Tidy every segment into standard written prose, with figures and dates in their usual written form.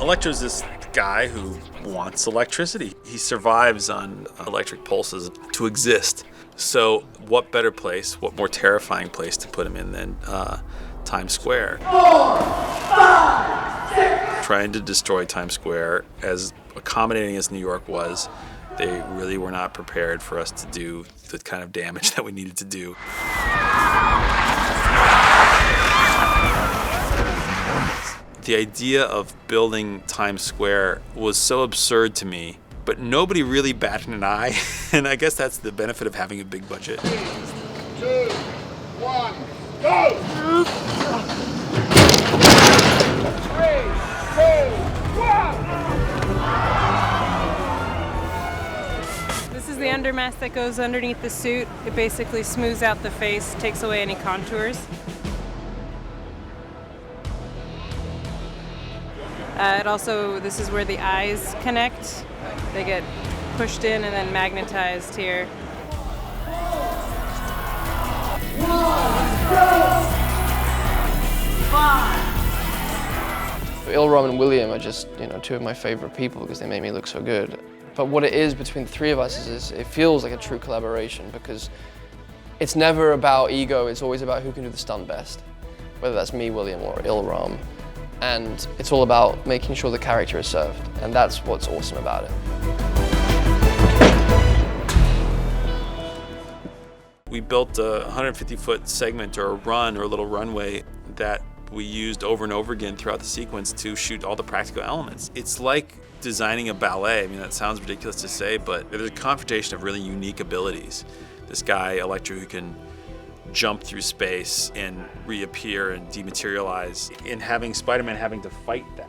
Electro's this guy who wants electricity. He survives on electric pulses to exist. So what better place, what more terrifying place to put him in than Times Square? 4, 5, 6. Trying to destroy Times Square, as accommodating as New York was, they really were not prepared for us to do the kind of damage that we needed to do. The idea of building Times Square was so absurd to me, but nobody really batted an eye, and I guess that's the benefit of having a big budget. 3, 2, 1, go! 3, 2, 1! This is the undermask that goes underneath the suit. It basically smooths out the face, takes away any contours. This is where the eyes connect. They get pushed in and then magnetized here. 1, go! 5. Ilram and William are just, two of my favorite people because they make me look so good. But what it is between the three of us is it feels like a true collaboration because it's never about ego, it's always about who can do the stunt best. Whether that's me, William, or Ilram. And it's all about making sure the character is served, and that's what's awesome about it. We built a 150-foot segment or a run or a little runway that we used over and over again throughout the sequence to shoot all the practical elements. It's like designing a ballet. I mean, that sounds ridiculous to say, but there's a confrontation of really unique abilities. This guy, Electro, who can jump through space and reappear and dematerialize, and having Spider-Man having to fight that.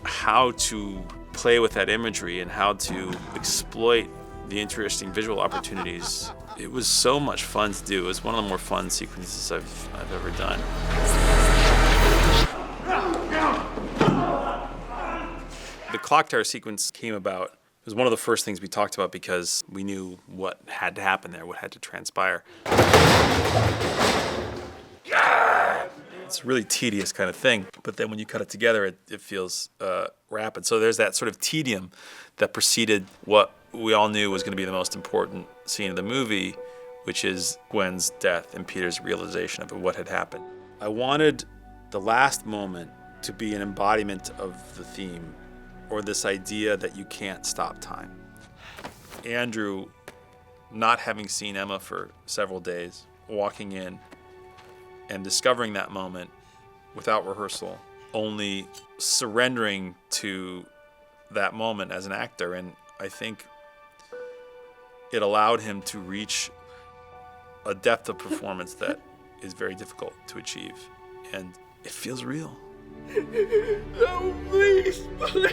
How to play with that imagery and how to exploit the interesting visual opportunities. It was so much fun to do. It was one of the more fun sequences I've ever done. The clock tower sequence came about. It was one of the first things we talked about because we knew what had to happen there, what had to transpire. It's a really tedious kind of thing, but then when you cut it together, it feels rapid. So there's that sort of tedium that preceded what we all knew was going to be the most important scene of the movie, which is Gwen's death and Peter's realization of what had happened. I wanted the last moment to be an embodiment of the theme, or this idea that you can't stop time. Andrew, not having seen Emma for several days, walking in and discovering that moment without rehearsal, only surrendering to that moment as an actor, and I think it allowed him to reach a depth of performance that is very difficult to achieve, and it feels real. No, please, please.